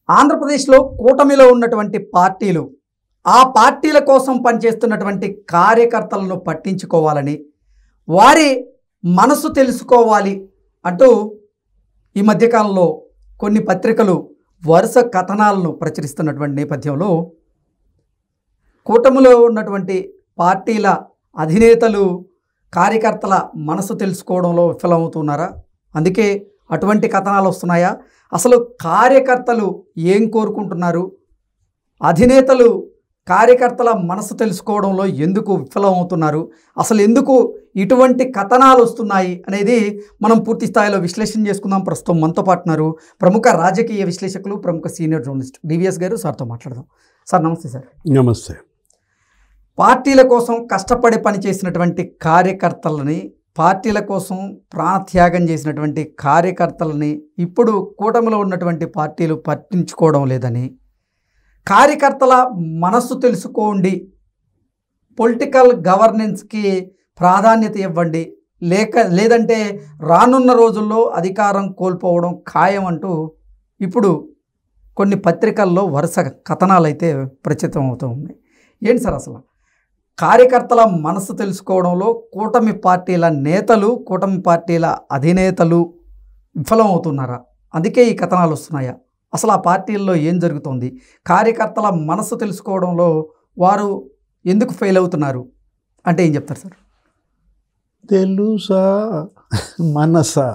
ఆంధ్రప్రదేశ్లో కూటమిలో ఉన్నటువంటి పార్టీలు ఆ పార్టీల కోసం పనిచేస్తున్నటువంటి కార్యకర్తలను పట్టించుకోవాలని, వారి మనసు తెలుసుకోవాలి అంటూ ఈ మధ్యకాలంలో కొన్ని పత్రికలు వరుస కథనాలను ప్రచురిస్తున్నటువంటి నేపథ్యంలో కూటమిలో ఉన్నటువంటి పార్టీల అధినేతలు కార్యకర్తల మనసు తెలుసుకోవడంలో విఫలమవుతున్నారా? అందుకే అటువంటి కథనాలు వస్తున్నాయా? అసలు కార్యకర్తలు ఏం కోరుకుంటున్నారు? అధినేతలు కార్యకర్తల మనసు తెలుసుకోవడంలో ఎందుకు విఫలమవుతున్నారు? అసలు ఎందుకు ఇటువంటి కథనాలు వస్తున్నాయి అనేది మనం పూర్తి స్థాయిలో విశ్లేషణ చేసుకుందాం. ప్రస్తుతం మనతో పాటున్నారు ప్రముఖ రాజకీయ విశ్లేషకులు, ప్రముఖ సీనియర్ జర్నలిస్ట్ డివిఎస్ గారు. సార్తో మాట్లాడదాం. సార్ నమస్తే. సార్ నమస్తే. పార్టీల కోసం కష్టపడి పనిచేసినటువంటి కార్యకర్తలని, పార్టీల కోసం ప్రాణత్యాగం చేసినటువంటి కార్యకర్తలని ఇప్పుడు కూటమిలో ఉన్నటువంటి పార్టీలు పట్టించుకోవడం లేదని, కార్యకర్తల మనస్సు తెలుసుకోండి, పొలిటికల్ గవర్నెన్స్కి ప్రాధాన్యత ఇవ్వండి, లేదంటే రానున్న రోజుల్లో అధికారం కోల్పోవడం ఖాయం అంటూ ఇప్పుడు కొన్ని పత్రికల్లో వరుస కథనాలు అయితే ప్రచురితం అవుతూ ఉన్నాయి. ఏంటి సార్ అసలు కార్యకర్తల మనసు తెలుసుకోవడంలో కూటమి పార్టీల నేతలు, కూటమి పార్టీల అధినేతలు విఫలమవుతున్నారా? అందుకే ఈ కథనాలు వస్తున్నాయా? అసలు ఆ పార్టీల్లో ఏం జరుగుతుంది? కార్యకర్తల మనసు తెలుసుకోవడంలో వారు ఎందుకు ఫెయిల్ అవుతున్నారు అంటే ఏం చెప్తారు సార్? తెలుసా మనసా,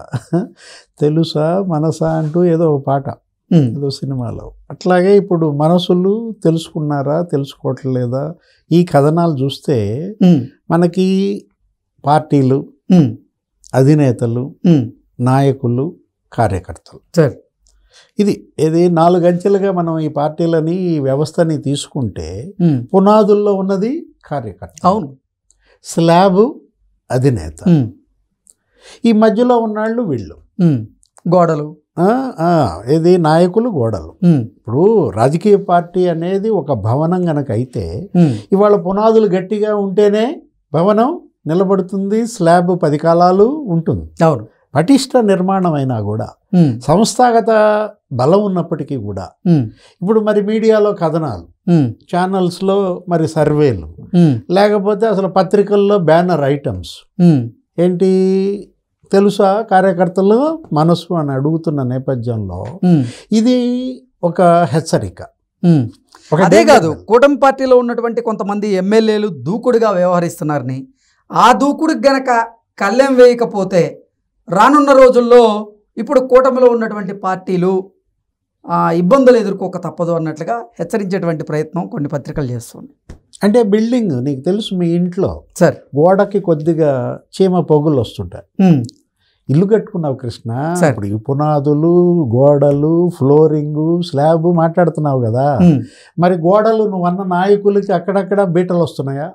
తెలుసా మనసా అంటూ ఏదో ఒక పాట ఏదో సినిమాలో, అట్లాగే ఇప్పుడు మనసులు తెలుసుకున్నారా, తెలుసుకోవట్లేదా? ఈ కథనాలు చూస్తే మనకి పార్టీలు, అధినేతలు, నాయకులు, కార్యకర్తలు, సార్ ఇది 4 అంచెలుగా మనం ఈ పార్టీలని, ఈ వ్యవస్థని తీసుకుంటే పునాదుల్లో ఉన్నది కార్యకర్త, అవును, స్లాబ్ అధినేత, ఈ మధ్యలో ఉన్నాళ్ళు వీళ్ళు గోడలు, ఇది నాయకులు, గోడలు. ఇప్పుడు రాజకీయ పార్టీ అనేది ఒక భవనం గనక అయితే ఇవాళ పునాదులు గట్టిగా ఉంటేనే భవనం నిలబడుతుంది, స్లాబ్ 10 కాలాలు ఉంటుంది. అవును, పటిష్ట నిర్మాణం అయినా కూడా, సంస్థాగత బలం ఉన్నప్పటికీ కూడా ఇప్పుడు మరి మీడియాలో కథనాలు, ఛానల్స్లో మరి సర్వేలు, లేకపోతే అసలు పత్రికల్లో బ్యానర్ ఐటమ్స్ ఏంటి తెలుసా కార్యకర్తలు మనసు అని అడుగుతున్న నేపథ్యంలో ఇది ఒక హెచ్చరిక. అదే కాదు, కూటమి పార్టీలో ఉన్నటువంటి కొంతమంది ఎమ్మెల్యేలు దూకుడుగా వ్యవహరిస్తున్నారని, ఆ దూకుడుకి గనక కళ్ళెం వేయకపోతే రానున్న రోజుల్లో ఇప్పుడు కూటమిలో ఉన్నటువంటి పార్టీలు ఇబ్బందులు ఎదుర్కోక తప్పదు అన్నట్లుగా హెచ్చరించేటువంటి ప్రయత్నం కొన్ని పత్రికలు చేస్తుంది. అంటే బిల్డింగ్ నీకు తెలుసు, మీ ఇంట్లో సార్ గోడకి కొద్దిగా చీమ పొగులు వస్తుంటాయి. ఇల్లు కట్టుకున్నావు కృష్ణ, ఇప్పుడు ఈ పునాదులు, గోడలు, ఫ్లోరింగు, స్లాబ్ మాట్లాడుతున్నావు కదా, మరి గోడలు నువ్వు అన్న నాయకులకి అక్కడక్కడ బీటలు వస్తున్నాయా?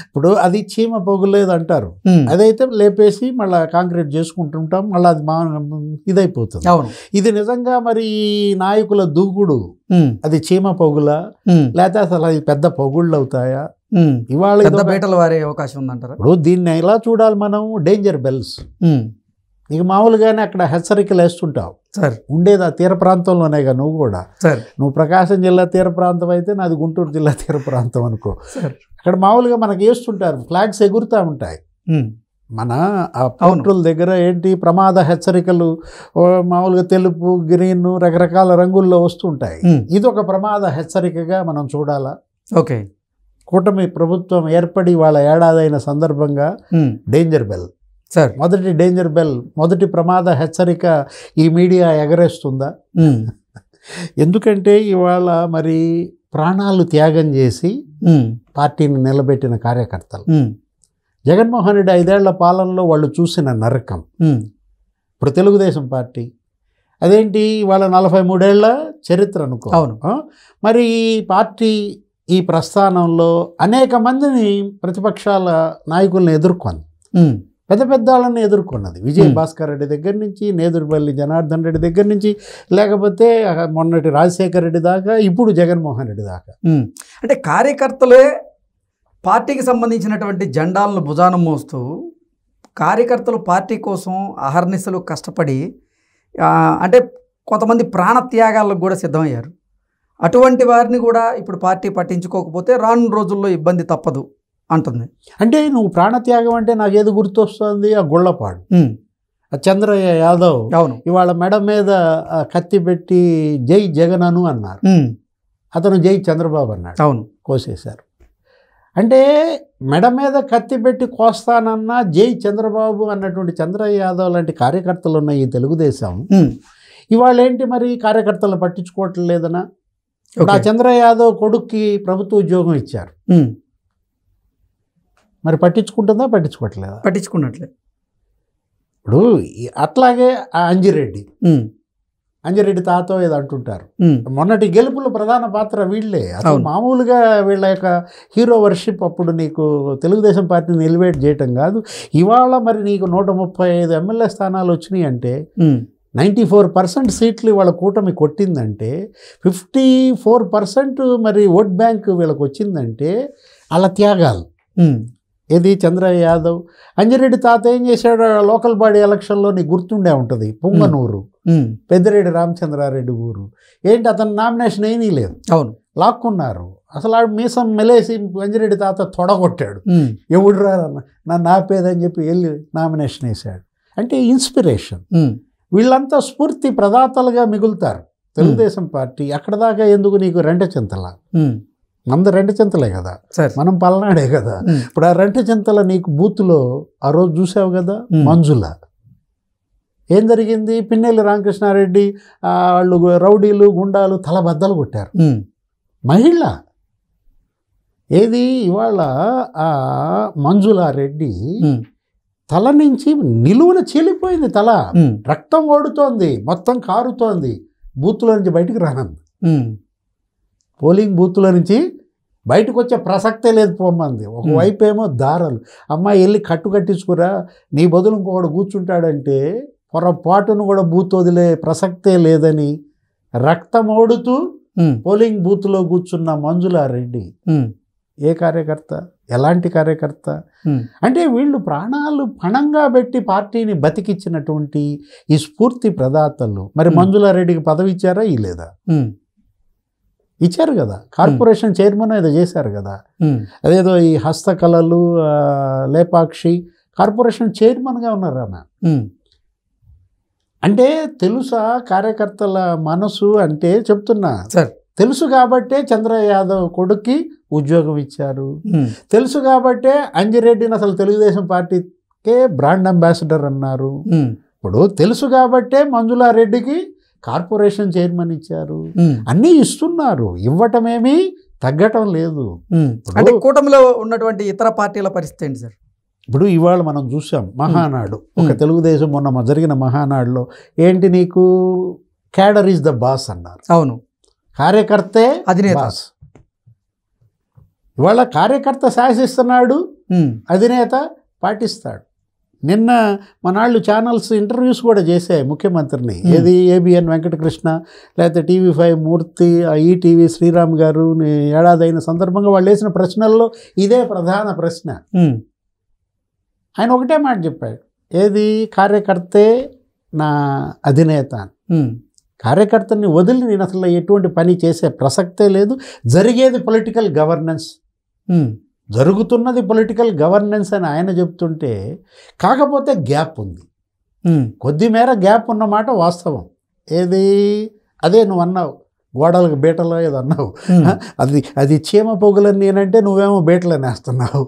ఇప్పుడు అది చీమ పొగులేదు అంటారు, అదైతే లేపేసి మళ్ళీ కాంక్రీట్ చేసుకుంటుంటాం, మళ్ళీ అది ఇదైపోతుంది. ఇది నిజంగా మరి నాయకుల దూకుడు, అది చీమ పొగులా లేకపోతే అసలు అది పెద్ద పొగుళ్ళు అవుతాయా? ఇవాళ బీటలు వారే అవకాశం ఉందంటారు. ఇప్పుడు దీన్ని ఎలా చూడాలి మనం? Danger bells. నీకు మామూలుగానే అక్కడ హెచ్చరికలు వేస్తుంటావు సార్, ఉండేది ఆ తీర ప్రాంతంలోనేగా. నువ్వు కూడా సార్, నువ్వు ప్రకాశం జిల్లా తీర ప్రాంతం అయితే నాది గుంటూరు జిల్లా తీర ప్రాంతం అనుకో. అక్కడ మామూలుగా మనకు వేస్తుంటారు, ఫ్లాగ్స్ ఎగురుతూ ఉంటాయి. మన ఆ పోర్టుల దగ్గర ఏంటి ప్రమాద హెచ్చరికలు మామూలుగా తెలుపు, గ్రీన్, రకరకాల రంగుల్లో వస్తుంటాయి. ఇది ఒక ప్రమాద హెచ్చరికగా మనం చూడాలా? ఓకే, కూటమి ప్రభుత్వం ఏర్పడి వాళ్ళ ఏడాదైన సందర్భంగా డేంజర్ బెల్ సార్, మొదటి డేంజర్ బెల్, మొదటి ప్రమాద హెచ్చరిక ఈ మీడియా ఎగరేస్తుందా? ఎందుకంటే ఇవాళ మరి ప్రాణాలు త్యాగం చేసి పార్టీని నిలబెట్టిన కార్యకర్తలు, జగన్మోహన్ రెడ్డి 5 ఏళ్ల పాలనలో వాళ్ళు చూసిన నరకం. ఇప్పుడు తెలుగుదేశం పార్టీ అదేంటి వాళ్ళ 43 ఏళ్ల చరిత్ర అనుకో. మరి ఈ పార్టీ ఈ ప్రస్థానంలో అనేక మందిని ప్రతిపక్షాల నాయకుల్ని ఎదుర్కొంది, పెద్ద పెద్ద వాళ్ళని ఎదుర్కొన్నది. విజయ్ భాస్కర్ రెడ్డి దగ్గర నుంచి, నేదురుపల్లి జనార్దన్ రెడ్డి దగ్గర నుంచి, లేకపోతే మొన్నటి రాజశేఖర్ రెడ్డి దాకా, ఇప్పుడు జగన్మోహన్ రెడ్డి దాకా. అంటే కార్యకర్తలే పార్టీకి సంబంధించినటువంటి జెండాలను భుజాన మోస్తూ, కార్యకర్తలు పార్టీ కోసం అహర్నిశలు కష్టపడి అంటే కొంతమంది ప్రాణత్యాగాలకు కూడా సిద్ధమయ్యారు. అటువంటి వారిని కూడా ఇప్పుడు పార్టీ పట్టించుకోకపోతే రాను రోజుల్లో ఇబ్బంది తప్పదు అంటుంది. అంటే నువ్వు ప్రాణత్యాగం అంటే నాకేది గుర్తొస్తుంది, ఆ గుళ్ళపాడు ఆ చంద్రయ్య యాదవ్ అవును ఇవాళ మెడ మీద కత్తి పెట్టి జై జగన్ అను అన్నారు, అతను జై చంద్రబాబు అన్నాడు, అవును కోసేశారు. అంటే మెడ మీద కత్తి పెట్టి కోస్తానన్నా జై చంద్రబాబు అన్నటువంటి చంద్రయ్య యాదవ్ లాంటి కార్యకర్తలు ఉన్న ఈ తెలుగుదేశం ఇవాళ ఏంటి మరి కార్యకర్తలను పట్టించుకోవటం లేదనా? ఇప్పుడు ఆ చంద్రయ్య యాదవ్ కొడుక్కి ప్రభుత్వ ఉద్యోగం ఇచ్చారు, మరి పట్టించుకుంటుందా? పట్టించుకోవట్లేదా? పట్టించుకున్నట్లే. ఇప్పుడు అట్లాగే ఆ అంజిరెడ్డి తాతో ఏదో అంటుంటారు, మొన్నటి గెలుపులో ప్రధాన పాత్ర వీళ్ళే. అసలు మామూలుగా వీళ్ళ యొక్క హీరో వర్షిప్ అప్పుడు నీకు తెలుగుదేశం పార్టీని ఎలివేట్ చేయటం కాదు, ఇవాళ మరి నీకు 135 ఎమ్మెల్యే స్థానాలు వచ్చినాయి అంటే 94% సీట్లు వాళ్ళ కూటమి కొట్టిందంటే 54% మరి ఓట్ బ్యాంక్ వీళ్ళకి వచ్చిందంటే అలా త్యాగాలు. ఏది చంద్రయ్య యాదవ్, అంజిరెడ్డి తాత ఏం చేశాడు లోకల్ బాడీ ఎలక్షన్లో నీకు గుర్తుండే ఉంటుంది, పుంగనూరు పెద్దిరెడ్డి రామచంద్రారెడ్డి ఊరు, ఏంటి అతను నామినేషన్ ఏమీ లేదు, అవును లాక్కున్నారు. అసలు ఆడు మీసం మెలేసి అంజిరెడ్డి తాత తొడగొట్టాడు, ఎవడు రా నన్ను ఆపేదని చెప్పి వెళ్ళి నామినేషన్ వేశాడు. అంటే ఇన్స్పిరేషన్. వీళ్ళంతా స్ఫూర్తి ప్రదాతలుగా మిగులుతారు. తెలుగుదేశం పార్టీ అక్కడ దాకా ఎందుకు నీకు రెంట చింతల, మంద రెంట చింతలే కదా, మనం పల్నాడే కదా. ఇప్పుడు ఆ రెంట చింతల నీకు బూత్లో ఆ రోజు చూసావు కదా, మంజుల ఏం జరిగింది, పిన్నెల్లి రామకృష్ణారెడ్డి వాళ్ళు రౌడీలు గుండాలు తల బద్దలు కొట్టారు, మహిళ. ఏది ఇవాళ ఆ మంజులారెడ్డి తల నుంచి నిలువున చీలిపోయింది, తల రక్తం ఓడుతోంది, మొత్తం కారుతోంది, బూత్లో నుంచి బయటికి రానంది, పోలింగ్ బూత్లో నుంచి బయటకు వచ్చే ప్రసక్తే లేదు పోమంది. ఒకవైపు ఏమో దారాలు, అమ్మాయి వెళ్ళి కట్టు కట్టించుకురా, నీ బదులు ఇంకొకడు కూర్చుంటాడంటే పొరపాటును కూడా బూత్ వదిలే ప్రసక్తే లేదని రక్తం ఓడుతూ పోలింగ్ బూత్లో కూర్చున్న మంజులారెడ్డి ఏ కార్యకర్త, ఎలాంటి కార్యకర్త? అంటే వీళ్ళు ప్రాణాలు పణంగా పెట్టి పార్టీని బతికిచ్చినటువంటి ఈ స్ఫూర్తి ప్రదాతలు. మరి మంజులారెడ్డికి పదవి ఇచ్చారా? ఇలేదా? ఇచ్చారు కదా, కార్పొరేషన్ చైర్మన్ ఏదో చేశారు కదా, అదేదో ఈ హస్తకళలు లేపాక్షి కార్పొరేషన్ చైర్మన్గా ఉన్నారు ఆమె. అంటే తెలుసా కార్యకర్తల మనసు అంటే, చెప్తున్నా తెలుసు కాబట్టే చంద్రయ్య యాదవ్ కొడుక్కి ఉద్యోగం ఇచ్చారు, తెలుసు కాబట్టే అంజిరెడ్డిని అసలు తెలుగుదేశం పార్టీకే బ్రాండ్ అంబాసిడర్ అన్నారు. ఇప్పుడు తెలుసు కాబట్టే మంజులారెడ్డికి కార్పొరేషన్ చైర్మన్ ఇచ్చారు, అన్నీ ఇస్తున్నారు, ఇవ్వటమేమీ తగ్గటం లేదు. అంటే కూటమిలో ఉన్నటువంటి ఇతర పార్టీల పరిస్థితి ఏంటి సార్? ఇప్పుడు ఇవాళ మనం చూసాం మహానాడు, ఒక తెలుగుదేశం మొన్న జరిగిన మహానాడులో ఏంటి నీకు క్యాడర్ ఈజ్ ద బాస్ అన్నారు. అవును, కార్యకర్తే బాస్. ఇవాళ కార్యకర్త శాసిస్తున్నాడు, అధినేత పాటిస్తాడు. నిన్న మనాళ్ళు ఛానల్స్ ఇంటర్వ్యూస్ కూడా చేశాయి ముఖ్యమంత్రిని, ఏది ఏబిఎన్ వెంకటకృష్ణ, లేకపోతే TV5 మూర్తి, ఈటీవీ శ్రీరామ్ గారు ఏడాది అయిన సందర్భంగా వాళ్ళు వేసిన ప్రశ్నల్లో ఇదే ప్రధాన ప్రశ్న. ఆయన ఒకటే మాట చెప్పాడు, ఏది కార్యకర్తే నా అధినేత. కార్యకర్తని వదిలి నేను అసలు ఎటువంటి పని చేసే ప్రసక్తే లేదు. జరిగేది పొలిటికల్ గవర్నెన్స్, జరుగుతున్నది పొలిటికల్ గవర్నెన్స్ అని ఆయన చెప్తుంటే, కాకపోతే గ్యాప్ ఉంది, కొద్ది మేర గ్యాప్ ఉన్నమాట వాస్తవం. ఏది అదే నువ్వు అన్నావు, గోడలకు బీటలో ఏదో అన్నావు, అది చీమ పొగులని నేనంటే నువ్వేమో బీటలని వేస్తున్నావు.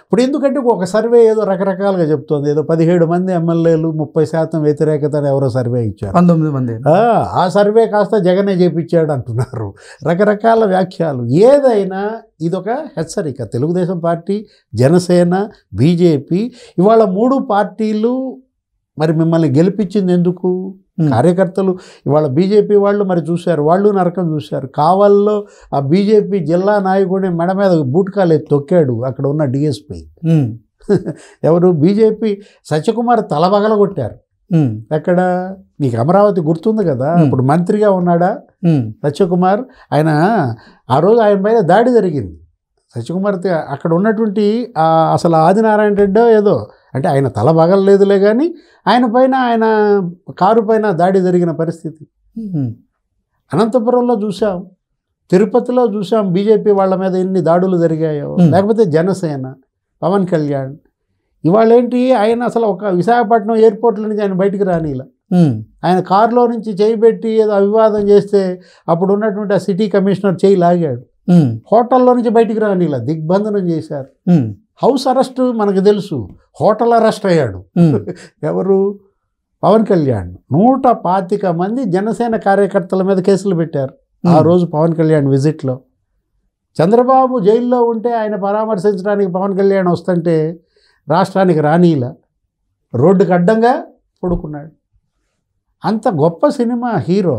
ఇప్పుడు ఎందుకంటే ఒక సర్వే ఏదో రకరకాలుగా చెప్తోంది, ఏదో 17 మంది ఎమ్మెల్యేలు 30% వ్యతిరేకత అని ఎవరో సర్వే ఇచ్చారు, 19 మంది. ఆ సర్వే కాస్త జగనే చేపించాడు అంటున్నారు, రకరకాల వ్యాఖ్యలు. ఏదైనా ఇదొక హెచ్చరిక. తెలుగుదేశం పార్టీ, జనసేన, బీజేపీ ఇవాళ 3 పార్టీలు మరి మిమ్మల్ని గెలిపించింది ఎందుకు? కార్యకర్తలు ఇవాళ బీజేపీ వాళ్ళు మరి చూశారు, వాళ్ళు నరకం చూశారు. కావల్లో ఆ బీజేపీ జిల్లా నాయకుడిని మెడ మీద బూట్కాలు తొక్కాడు అక్కడ ఉన్న డిఎస్పీ. ఎవరు? బీజేపీ సత్యకుమార్ తలబగల కొట్టారు. ఎక్కడ నీకు అమరావతి గుర్తుంది కదా, ఇప్పుడు మంత్రిగా ఉన్నాడా సత్యకుమార్, ఆయన ఆ రోజు ఆయన పైన దాడి జరిగింది. సత్యకుమార్ అక్కడ ఉన్నటువంటి అసలు ఆదినారాయణ రెడ్డో ఏదో, అంటే ఆయన తల బగలలేదులే కానీ ఆయన పైన, ఆయన కారు పైన దాడి జరిగిన పరిస్థితి. అనంతపురంలో చూసాం, తిరుపతిలో చూసాం బీజేపీ వాళ్ళ మీద ఎన్ని దాడులు జరిగాయో. లేకపోతే జనసేన, పవన్ కళ్యాణ్ ఇవాళ ఏంటి, ఆయన అసలు ఒక విశాఖపట్నం ఎయిర్పోర్ట్లో నుంచి ఆయన బయటికి రానిలా. ఆయన కారులో నుంచి చేయి పెట్టి ఏదో అవివాదం చేస్తే అప్పుడు ఉన్నటువంటి ఆ సిటీ కమిషనర్ చేయి లాగాడు. హోటల్లో నుంచి బయటికి రానిలా, దిగ్బంధనం చేశారు. హౌస్ అరెస్ట్ మనకు తెలుసు, హోటల్ అరెస్ట్ అయ్యాడు. ఎవరు? పవన్ కళ్యాణ్. 125 మంది జనసేన కార్యకర్తల మీద కేసులు పెట్టారు ఆ రోజు పవన్ కళ్యాణ్ విజిట్లో. చంద్రబాబు జైల్లో ఉంటే ఆయన పరామర్శించడానికి పవన్ కళ్యాణ్ వస్తుంటే రాష్ట్రానికి రానీలా, రోడ్డుకు అడ్డంగా పడుకున్నాడు. అంత గొప్ప సినిమా హీరో.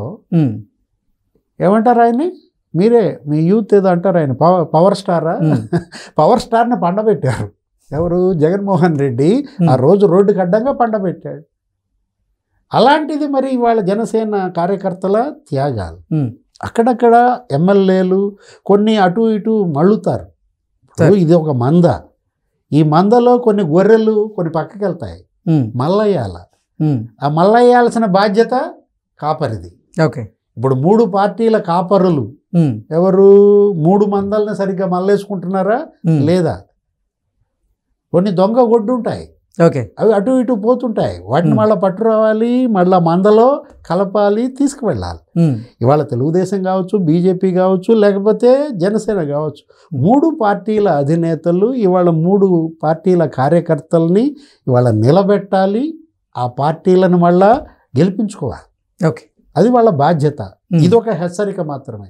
ఏమంటారు ఆయన్ని? మీరే మీ యూత్ ఏదో అంటారు, ఆయన పవర్ స్టారా? పవర్ స్టార్ని పండబెట్టారు. ఎవరు? జగన్మోహన్ రెడ్డి ఆ రోజు రోడ్డుకు అడ్డంగా పండబెట్టాడు. అలాంటిది మరి ఇవాళ జనసేన కార్యకర్తల త్యాగాలు. అక్కడక్కడ ఎమ్మెల్యేలు కొన్ని అటు ఇటు మళ్ళుతారు. ఇది ఒక మంద, ఈ మందలో కొన్ని గొర్రెలు కొన్ని పక్కకి వెళ్తాయి, మల్లయ్యాల. ఆ మల్లయ్యాల్సిన బాధ్యత కాపరిది. ఓకే. ఇప్పుడు 3 పార్టీల కాపరులు ఎవరు? 3 మందల్ని సరిగ్గా మల్లేసుకుంటున్నారా లేదా? కొన్ని దొంగ గొడ్డు ఉంటాయి, ఓకే, అవి అటు ఇటు పోతుంటాయి. వాటిని మళ్ళీ పట్టురావాలి, మళ్ళీ మందలో కలపాలి, తీసుకువెళ్ళాలి. ఇవాళ తెలుగుదేశం కావచ్చు, బీజేపీ కావచ్చు, లేకపోతే జనసేన కావచ్చు, 3 పార్టీల అధినేతలు ఇవాళ 3 పార్టీల కార్యకర్తల్ని ఇవాళ నిలబెట్టాలి, ఆ పార్టీలను మళ్ళా గెలిపించుకోవాలి. ఓకే, అది వాళ్ళ బాధ్యత. ఇదొక హెచ్చరిక మాత్రమే,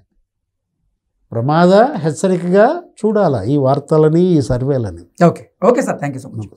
ప్రమాద హెచ్చరికగా చూడాలా ఈ వార్తలని, ఈ సర్వేలని. Okay. Okay sir, thank you so much.